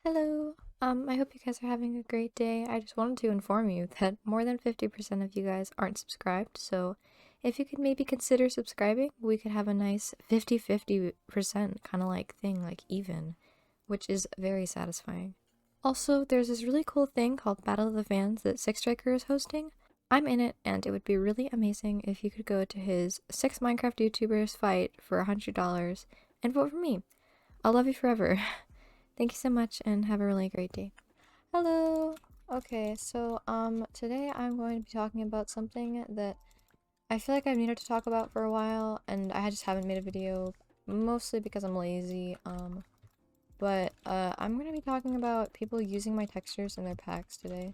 Hello. I hope you guys are having a great day. I just wanted to inform you that more than 50% of you guys aren't subscribed, so if you could maybe consider subscribing, we could have a nice 50-50% kind of like thing, like even, which is very satisfying. Also, there's this really cool thing called Battle of the Fans that Six Striker is hosting. I'm in it, and it would be really amazing if you could go to his 6 Minecraft YouTubers fight for $100 and vote for me. I'll love you forever. Thank you so much and have a really great day. Hello! Okay, so today I'm going to be talking about something that I feel like I've needed to talk about for a while, and I just haven't made a video, mostly because I'm lazy, but I'm going to be talking about people using my textures in their packs today.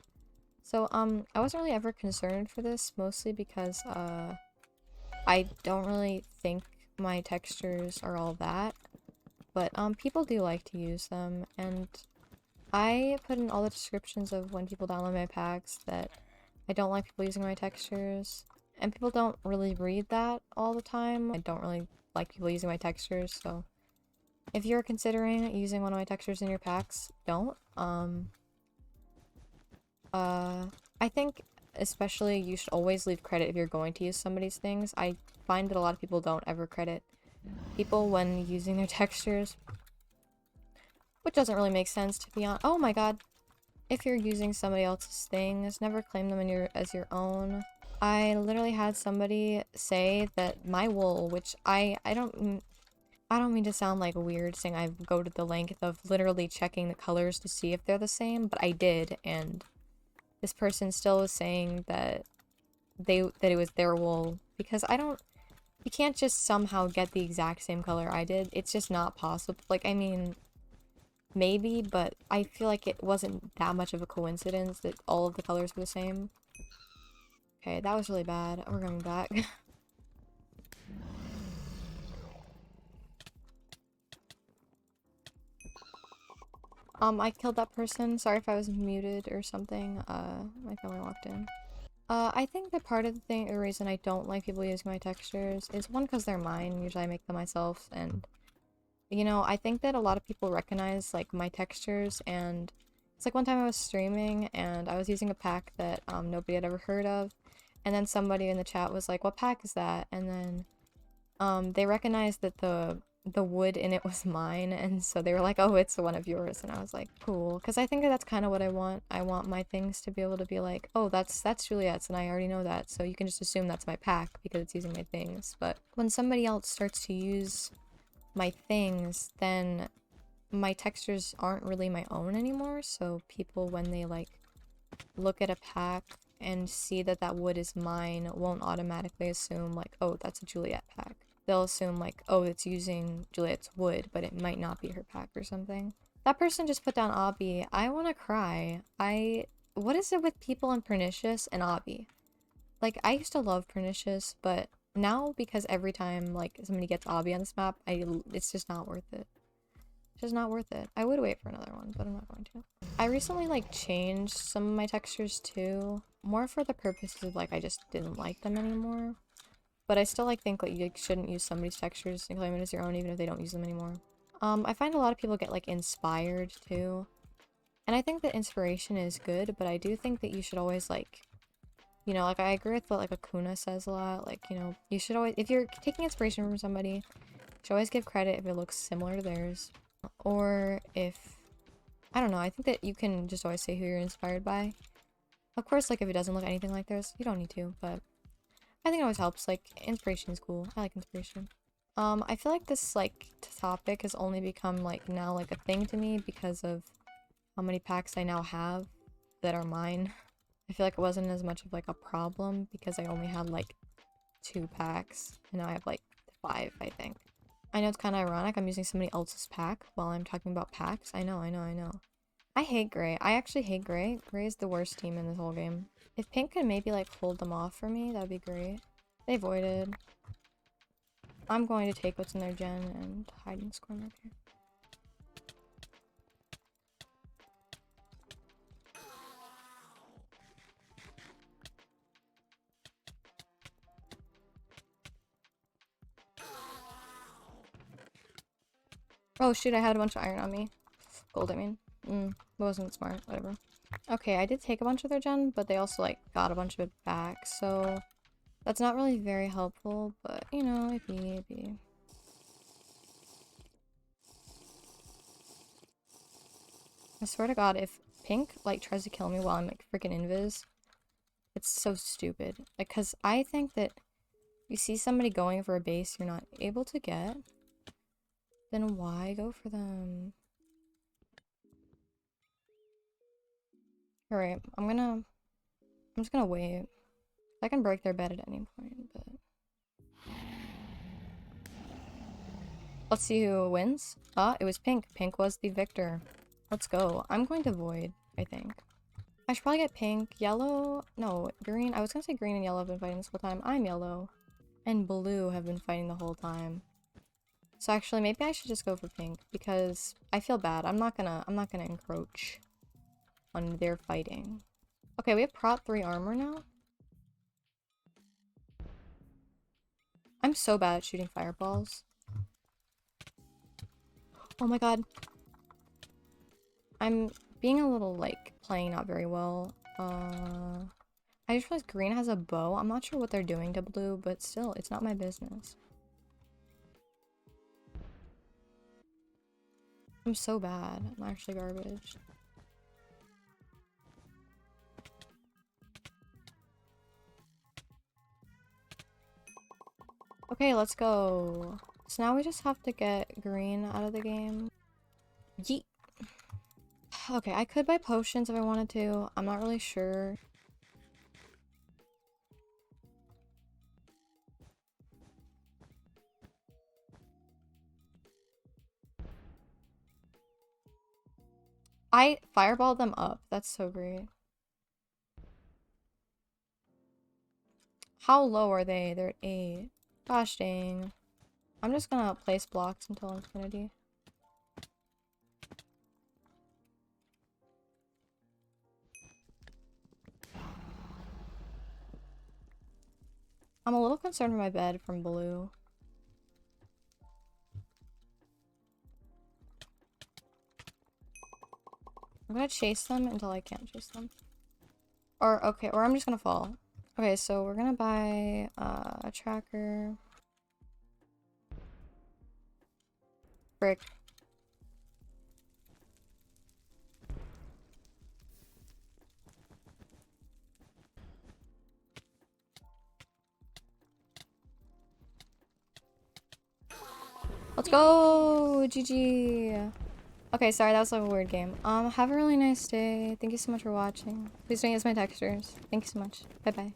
So, I wasn't really ever concerned for this, mostly because, I don't really think my textures are all that. But people do like to use them, and I put in all the descriptions of when people download my packs that I don't like people using my textures, and people don't really read that all the time. I don't really like people using my textures, so if you're considering using one of my textures in your packs, don't. I think especially you should always leave credit if you're going to use somebody's things. I find that a lot of people don't ever credit people when using their textures, which doesn't really make sense to be honest. Oh my god. If you're using somebody else's things, never claim them as your own. I literally had somebody say that my wool, which I don't mean to sound like weird saying I go to the length of literally checking the colors to see if they're the same, but I did, and this person still was saying that it was their wool, because you can't just somehow get the exact same color I did. It's just not possible. Like, I mean, maybe, but I feel like it wasn't that much of a coincidence that all of the colors were the same. Okay, that was really bad. We're going back. I killed that person. Sorry if I was muted or something. My family walked in. I think that part of the reason I don't like people using my textures is one, because they're mine. Usually I make them myself, and you know, I think that a lot of people recognize like my textures, and it's like one time I was streaming and I was using a pack that nobody had ever heard of, and then somebody in the chat was like, "What pack is that?" And then they recognized that the wood in it was mine, and so they were like, "Oh, it's one of yours." And I was like, "Cool," because I think that that's kind of what I want. I want my things to be able to be like, "Oh, that's Juliet's, and I already know that," so you can just assume that's my pack because it's using my things. But when somebody else starts to use my things, then my textures aren't really my own anymore, so people, when they like look at a pack and see that that wood is mine, won't automatically assume like, oh, that's a Juliet pack. They'll assume like, oh, it's using Juliet's wood, but it might not be her pack or something. That person just put down Obby. I want to cry. What is it with people in Pernicious and Obby? Like, I used to love Pernicious, but now, because every time like somebody gets Obby on this map, it's just not worth it. It's just not worth it. I would wait for another one, but I'm not going to. I recently like changed some of my textures too, more for the purposes of like I just didn't like them anymore. But I still like think like you shouldn't use somebody's textures and claim it as your own even if they don't use them anymore. I find a lot of people get like inspired too, and I think that inspiration is good, but I do think that you should always like, you know, like I agree with what like Akuna says a lot. Like, you know, you should always, if you're taking inspiration from somebody, you should always give credit if it looks similar to theirs. Or if, I don't know, I think that you can just always say who you're inspired by. Of course, like if it doesn't look anything like theirs, you don't need to, but I think it always helps. Like, inspiration is cool. I like inspiration. I feel like this like topic has only become like now like a thing to me because of how many packs I now have that are mine. I feel like it wasn't as much of like a problem because I only had like 2 packs, and now I have like 5, I think. I know it's kind of ironic I'm using somebody else's pack while I'm talking about packs. I know. I hate Gray. I actually hate Gray. Gray is the worst team in this whole game. If Pink could maybe like hold them off for me, that'd be great. They voided. I'm going to take what's in their gen and hide in this corner up here. Oh shoot, I had a bunch of iron on me. Gold, I mean. It wasn't smart. Whatever. Okay, I did take a bunch of their gen, but they also, like, got a bunch of it back, so that's not really very helpful, but, you know, it'd be. I swear to God, if Pink, like, tries to kill me while I'm, like, freaking invis, it's so stupid. Like, cause I think that you see somebody going for a base you're not able to get, then why go for them? Alright, I'm just gonna wait. I can break their bed at any point, but... Let's see who wins. Ah, it was Pink. Pink was the victor. Let's go. I'm going to Void, I think. I should probably get Pink. Yellow? No, green. I was gonna say green and yellow have been fighting this whole time. I'm yellow. And blue have been fighting the whole time. So actually, maybe I should just go for Pink, because I feel bad. I'm not gonna encroach on their fighting. Okay, we have Prot 3 armor now. I'm so bad at shooting fireballs. Oh my god. I'm being a little, like, playing not very well. I just realized green has a bow. I'm not sure what they're doing to blue, but still, it's not my business. I'm so bad. I'm actually garbage. Okay, let's go. So now we just have to get green out of the game. Yeet. Okay, I could buy potions if I wanted to. I'm not really sure. I fireballed them up. That's so great. How low are they? They're at 8. Gosh dang. I'm just gonna place blocks until infinity. I'm a little concerned for my bed from blue. I'm gonna chase them until I can't chase them. Or, okay, or I'm just gonna fall. Okay, so we're gonna buy a tracker. Brick. Let's go! GG! Okay, sorry, that was like a weird game. Have a really nice day. Thank you so much for watching. Please don't use my textures. Thank you so much. Bye-bye.